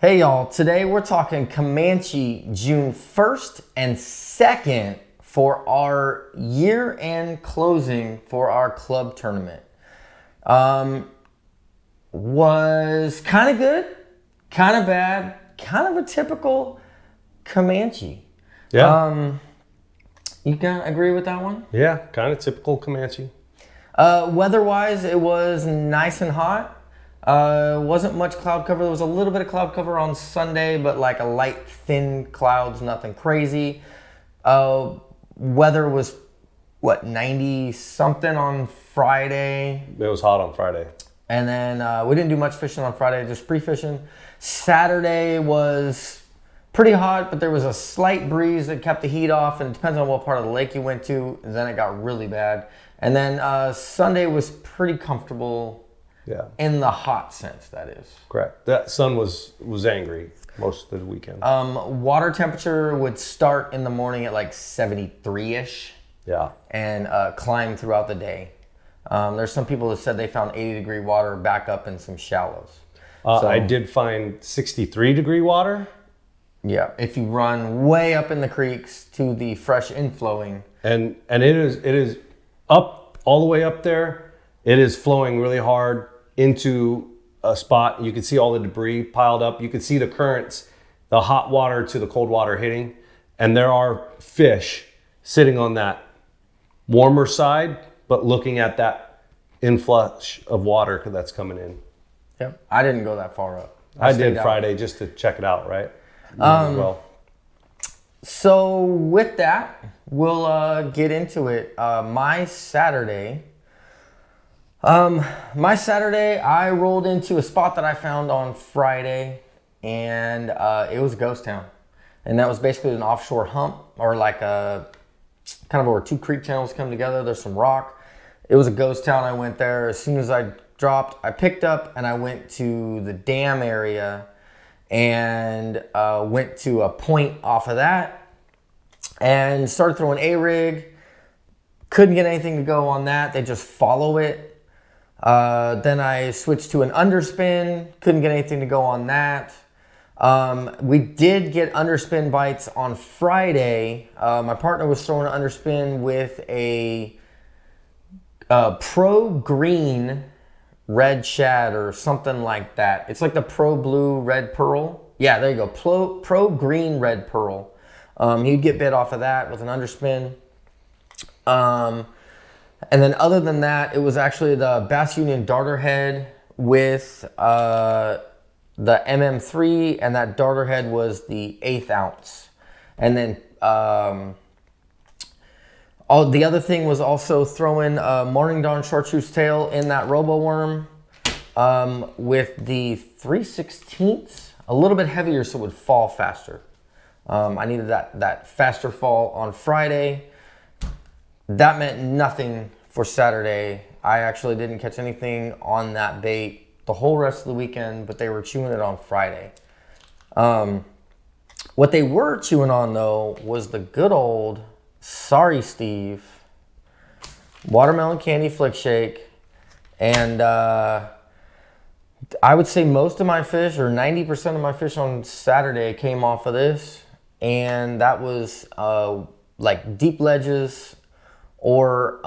Hey y'all, today we're talking Camanche June 1st and 2nd for our year-end closing for our club tournament. Was kind of good, kind of bad, kind of a typical Camanche. Yeah. You can agree with that one? Yeah, kind of typical Camanche. Weather-wise, it was nice and hot. Wasn't much cloud cover. There was a little bit of cloud cover on Sunday, but like a light, thin clouds, nothing crazy. Weather was, 90-something on Friday. It was hot on Friday. And then we didn't do much fishing on Friday, just pre-fishing. Saturday was pretty hot, but there was a slight breeze that kept the heat off, and it depends on what part of the lake you went to, and then it got really bad. And then Sunday was pretty comfortable. Yeah. In the hot sense, that is. Correct. That sun was angry most of the weekend. Water temperature would start in the morning at like 73-ish. Yeah. And climb throughout the day. There's some people that said they found 80-degree water back up in some shallows. I did find 63-degree water. Yeah, if you run way up in the creeks to the fresh inflowing. And it is up all the way up there. It is flowing really hard into a spot. You can see all the debris piled up. You can see the currents, the hot water to the cold water hitting. And there are fish sitting on that warmer side, but looking at that influx of water that's coming in. Yep. I didn't go that far up. I did Friday just to check it out, right? So with that, we'll get into it. My Saturday, I rolled into a spot that I found on Friday, and it was a ghost town. And that was basically an offshore hump, or like a kind of where two creek channels come together. There's some rock. It was a ghost town. I went there. As soon as I dropped, I picked up and I went to the dam area and went to a point off of that and started throwing A-rig. Couldn't get anything to go on that. They just follow it. Then I switched to an underspin. Couldn't get anything to go on that. We did get underspin bites on Friday. My partner was throwing an underspin with a Pro Green Red Shad or something like that. It's like the Pro Blue Red Pearl. Yeah, there you go. Pro Green Red Pearl. He'd get bit off of that with an underspin. And then other than that, it was actually the Bass Union Darter Head with the MM3, and that Darter Head was the 1/8 ounce. And then the other thing was also throwing Morning Dawn Chartreuse Tail in that Robo Worm with the 3/16, a little bit heavier so it would fall faster. I needed that faster fall on Friday. That meant nothing for Saturday. I actually didn't catch anything on that bait the whole rest of the weekend, but they were chewing it on Friday. What they were chewing on, though, was the good old Sorry Steve Watermelon Candy Flick Shake. And I would say most of my fish, or 90% of my fish on Saturday, came off of this. And that was like deep ledges, or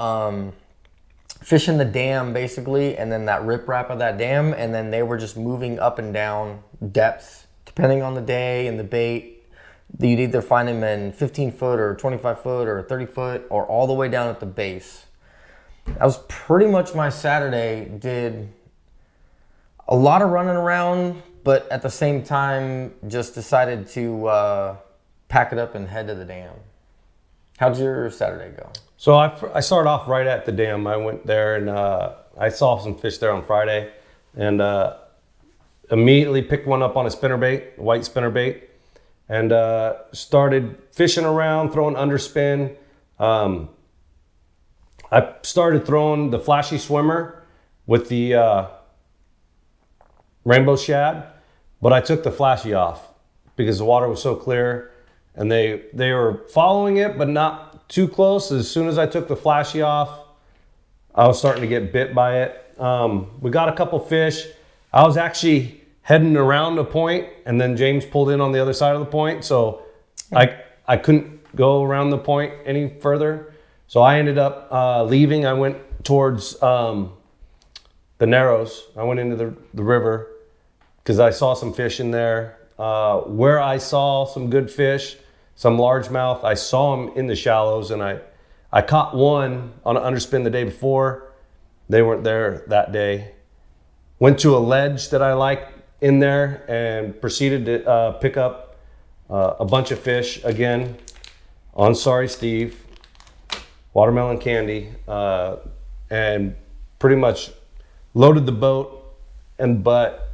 fishing the dam basically, and then that riprap of that dam, and then they were just moving up and down depths depending on the day and the bait. You'd either find them in 15 foot or 25 foot or 30 foot or all the way down at the base. That was pretty much my Saturday. Did a lot of running around, but at the same time just decided to pack it up and head to the dam. How'd your Saturday go? So I started off right at the dam. I went there and I saw some fish there on Friday, and immediately picked one up on a spinnerbait, a white spinnerbait, and started fishing around, throwing underspin. I started throwing the flashy swimmer with the rainbow shad, but I took the flashy off because the water was so clear, and they were following it, but not too close. As soon as I took the flashy off, I was starting to get bit by it. We got a couple fish. I was actually heading around a point, and then James pulled in on the other side of the point. So I couldn't go around the point any further. So I ended up leaving. I went towards the Narrows. I went into the river because I saw some fish in there. Where I saw some good fish, some largemouth, I saw them in the shallows, and I caught one on an underspin the day before. They weren't there that day. Went to a ledge that I liked in there and proceeded to pick up a bunch of fish again on Sorry Steve, watermelon candy, and pretty much loaded the boat. But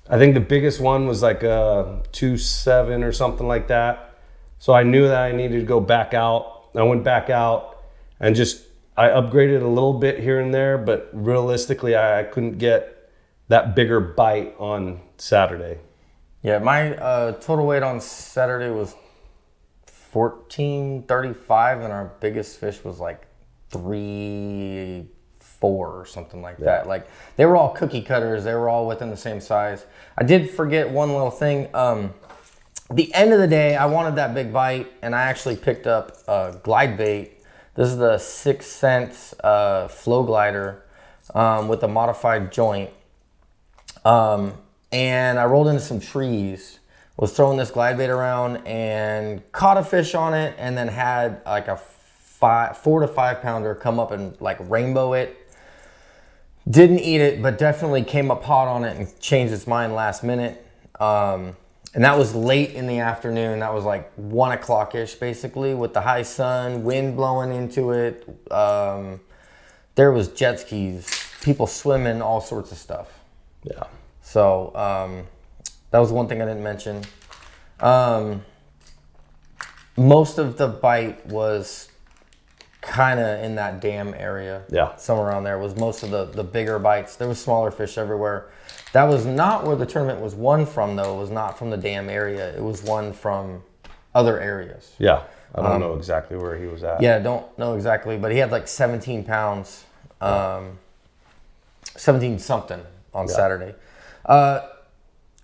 I think the biggest one was like a 2.7 or something like that. So I knew that I needed to go back out. I went back out and I upgraded a little bit here and there, but realistically I couldn't get that bigger bite on Saturday. Yeah, my total weight on Saturday was 1435, and our biggest fish was like 3.4 or something like that. Like, they were all cookie cutters. They were all within the same size. I did forget one little thing. The end of the day, I wanted that big bite, and I actually picked up a glide bait. This is the 6 Sense flow glider with a modified joint. And I rolled into some trees, was throwing this glide bait around and caught a fish on it, and then had like a 4 to 5 pounder come up and like rainbow it. Didn't eat it, but definitely came up hot on it and changed its mind last minute. And that was late in the afternoon. That was like 1 o'clock-ish, basically, with the high sun, wind blowing into it. There was jet skis, people swimming, all sorts of stuff. Yeah. So that was one thing I didn't mention. Most of the bite was kind of in that dam area. Yeah. Somewhere around there was most of the bigger bites. There was smaller fish everywhere. That was not where the tournament was won from, though. It was not from the dam area. It was won from other areas. Yeah. I don't know exactly where he was at. Yeah, don't know exactly, but he had like 17 pounds, 17 something on Saturday.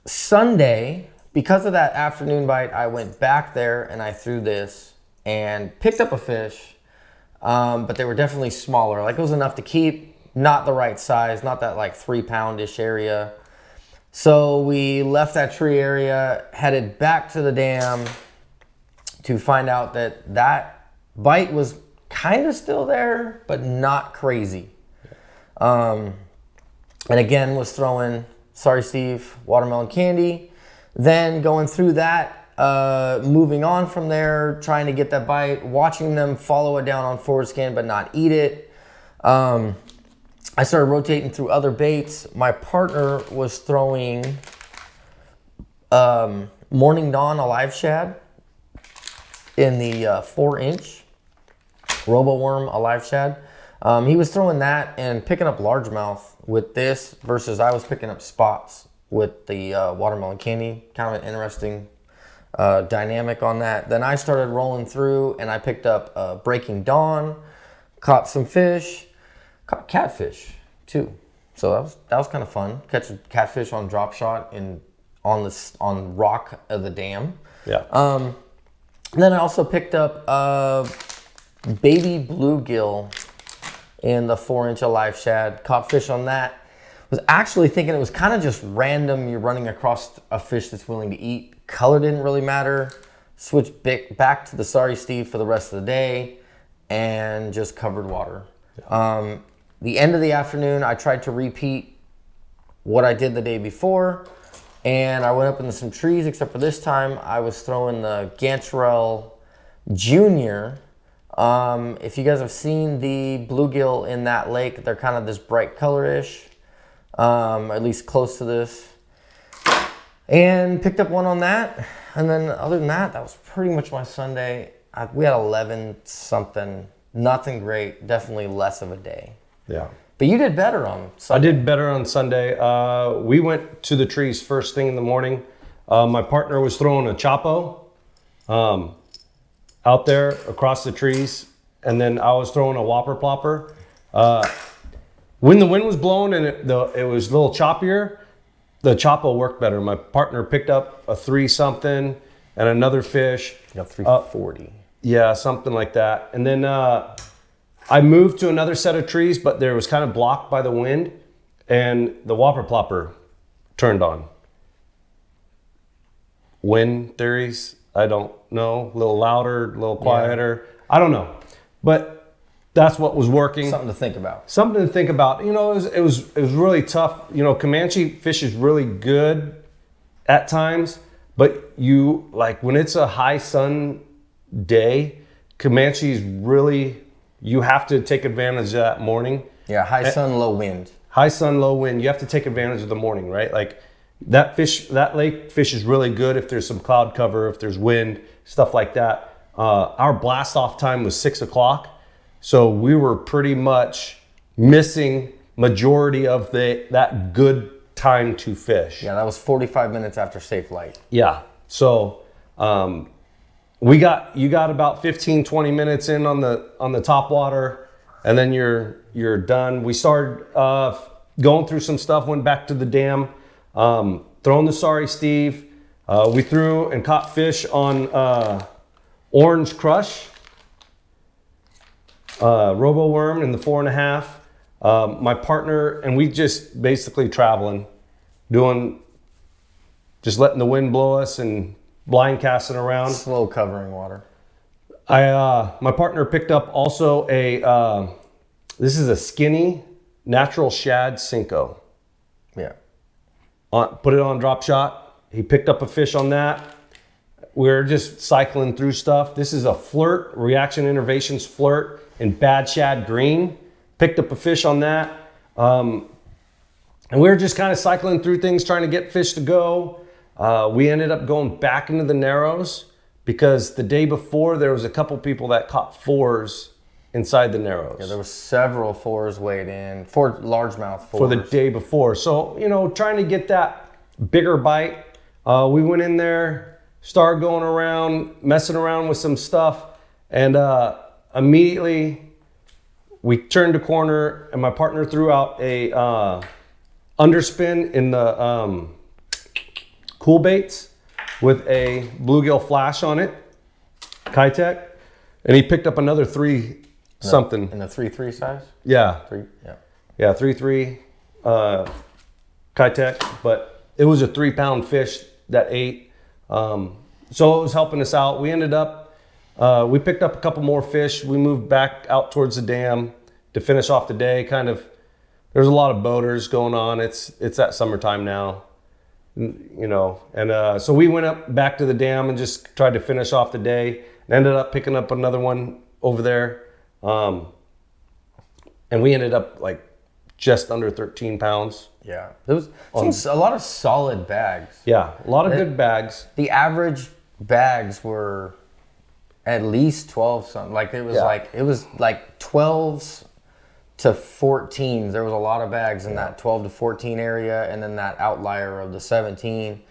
Sunday, because of that afternoon bite, I went back there and I threw this and picked up a fish, but they were definitely smaller. Like, it was enough to keep, not the right size, not that like 3 pound-ish area. So we left that tree area, headed back to the dam to find out that that bite was kind of still there, but not crazy. And again, was throwing Sorry Steve, watermelon candy. Then going through that, moving on from there, trying to get that bite, watching them follow it down on forward scan but not eat it. I started rotating through other baits. My partner was throwing Morning Dawn Alive Shad in the 4-inch Robo Worm Alive Shad. He was throwing that and picking up largemouth with this versus I was picking up spots with the watermelon candy. Kind of an interesting dynamic on that. Then I started rolling through and I picked up Breaking Dawn, caught some fish, caught catfish too. So that was kind of fun. Catching catfish on drop shot on rock of the dam. Yeah. And then I also picked up baby bluegill in the 4-inch Alive Shad. Caught fish on that. Was actually thinking it was kind of just random. You're running across a fish that's willing to eat. Color didn't really matter. Switched back to the Sorry Steve for the rest of the day and just covered water. Yeah. The end of the afternoon, I tried to repeat what I did the day before, and I went up into some trees, except for this time I was throwing the Gantarelle Junior. If you guys have seen the bluegill in that lake, they're kind of this bright color-ish, at least close to this. And picked up one on that. And then other than that, that was pretty much my Sunday. We had 11 something, nothing great, definitely less of a day. Yeah. But you did better on Sunday. I did better on Sunday. We went to the trees first thing in the morning. My partner was throwing a Chapo out there across the trees, and then I was throwing a Whopper Plopper. When the wind was blowing and it was a little choppier, the Chapo worked better. My partner picked up a 3-something and another fish. You got 340. Yeah, something like that. And then I moved to another set of trees, but there was kind of blocked by the wind, and the whopper plopper turned on. Wind theories, I don't know. A little louder, a little quieter. I don't know. But that's what was working. Something to think about. Something to think about. You know, it was really tough. You know, Comanche fish is really good at times, but you, like, when it's a high sun day, Comanche's really, you have to take advantage of that morning. Yeah, high sun, low wind. High sun, low wind. You have to take advantage of the morning, right? Like that fish, that lake fish is really good if there's some cloud cover, if there's wind, stuff like that. Our blast off time was 6 o'clock. So we were pretty much missing majority of that good time to fish. Yeah, that was 45 minutes after safe light. Yeah. So you got about 15, 20 minutes in on the top water, and then you're done. We started going through some stuff, went back to the dam, throwing the Sorry Steve. We threw and caught fish on Orange Crush, Robo Worm in the 4.5. My partner and we just basically traveling, just letting the wind blow us and blind casting around. Slow covering water. My partner picked up also this is a skinny natural shad Cinco. Yeah. Put it on drop shot. He picked up a fish on that. We're just cycling through stuff. This is a flirt, Reaction Innovations flirt in Bad Shad Green. Picked up a fish on that. And we were just kind of cycling through things, trying to get fish to go. We ended up going back into the Narrows because the day before there was a couple people that caught 4s inside the Narrows. Yeah, there was several 4s weighed in, 4 largemouth 4s. For the day before. So, you know, trying to get that bigger bite. We went in there, started going around, messing around with some stuff, and immediately we turned a corner and my partner threw out a underspin in the cool baits with a bluegill flash on it, Kitech, and he picked up another 3 something. In the 3.3 size? Yeah. 3, yeah. Yeah, 3.3 Kitech, but it was a 3-pound fish that ate. So it was helping us out. We ended up, we picked up a couple more fish. We moved back out towards the dam to finish off the day. Kind of, there's a lot of boaters going on. It's that summertime now, you know. And so we went up back to the dam and just tried to finish off the day. And ended up picking up another one over there. And we ended up like just under 13 pounds. Yeah. There was a lot of solid bags. Yeah, a lot of good bags. The average bags were at least 12 something. Like it was like 12s to 14s. There was a lot of bags in that 12 to 14 area, and then that outlier of the 17.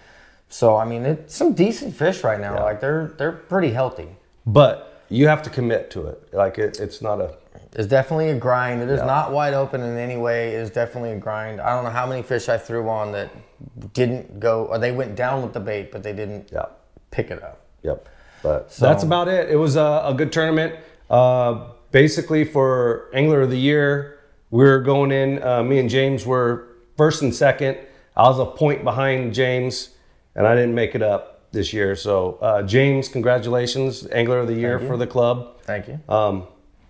So I mean, it's some decent fish right now. Like they're pretty healthy. But you have to commit to it. Like it's not a. It's definitely a grind. It is not wide open in any way. It is definitely a grind. I don't know how many fish I threw on that didn't go, or they went down with the bait, but they didn't pick it up. Yep. But that's about it. It was a good tournament. Basically for Angler of the Year, we're going in. Me and James were first and second. I was a point behind James, and I didn't make it up this year. So James, congratulations, Angler of the Year for the club. Thank you.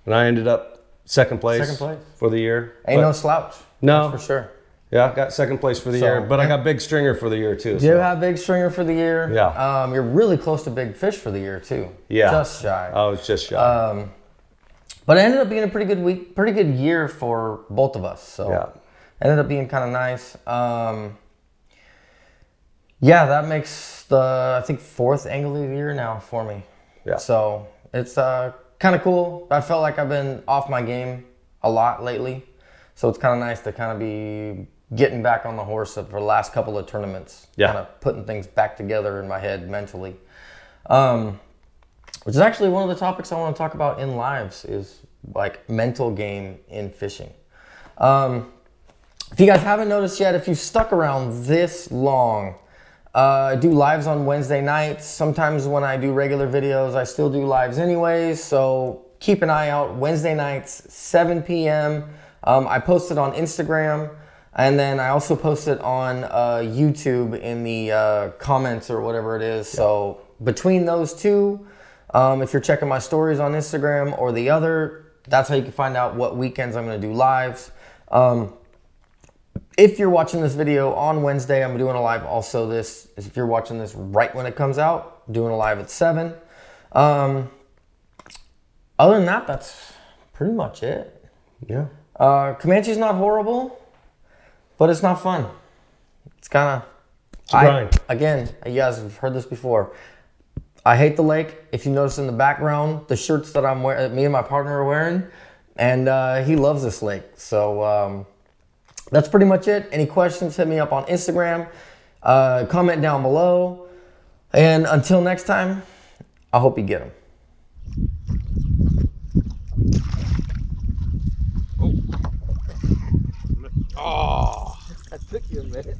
And I ended up second place for the year. Ain't no slouch. No. That's for sure. Yeah, I got second place for the year, but I got big stringer for the year too. You have big stringer for the year. Yeah. You're really close to big fish for the year too. Yeah. Just shy. I was just shy. But it ended up being a pretty good week, pretty good year for both of us. So ended up being kind of nice. Yeah, that makes the, I think, 4th Angler of the Year now for me. Yeah. So it's kind of cool. I felt like I've been off my game a lot lately. So it's kind of nice to kind of be getting back on the horse for the last couple of tournaments. Yeah. Kind of putting things back together in my head mentally. Which is actually one of the topics I want to talk about in lives is like mental game in fishing. If you guys haven't noticed yet, if you've stuck around this long, I do lives on Wednesday nights. Sometimes when I do regular videos, I still do lives anyways. So keep an eye out. Wednesday nights, 7 p.m. I post it on Instagram. And then I also post it on YouTube in the comments or whatever it is. Yeah. So between those two, if you're checking my stories on Instagram or the other, that's how you can find out what weekends I'm going to do lives. If you're watching this video on Wednesday, I'm doing a live also if you're watching this right when it comes out, I'm doing a live at 7. Other than that, that's pretty much it. Yeah. Comanche's not horrible, but it's not fun. It's kind of, again, you guys have heard this before. I hate the lake. If you notice in the background, the shirts that I'm wearing, me and my partner are wearing, and he loves this lake. So that's pretty much it. Any questions, hit me up on Instagram, comment down below. And until next time, I hope you get them. Oh, that took you a minute.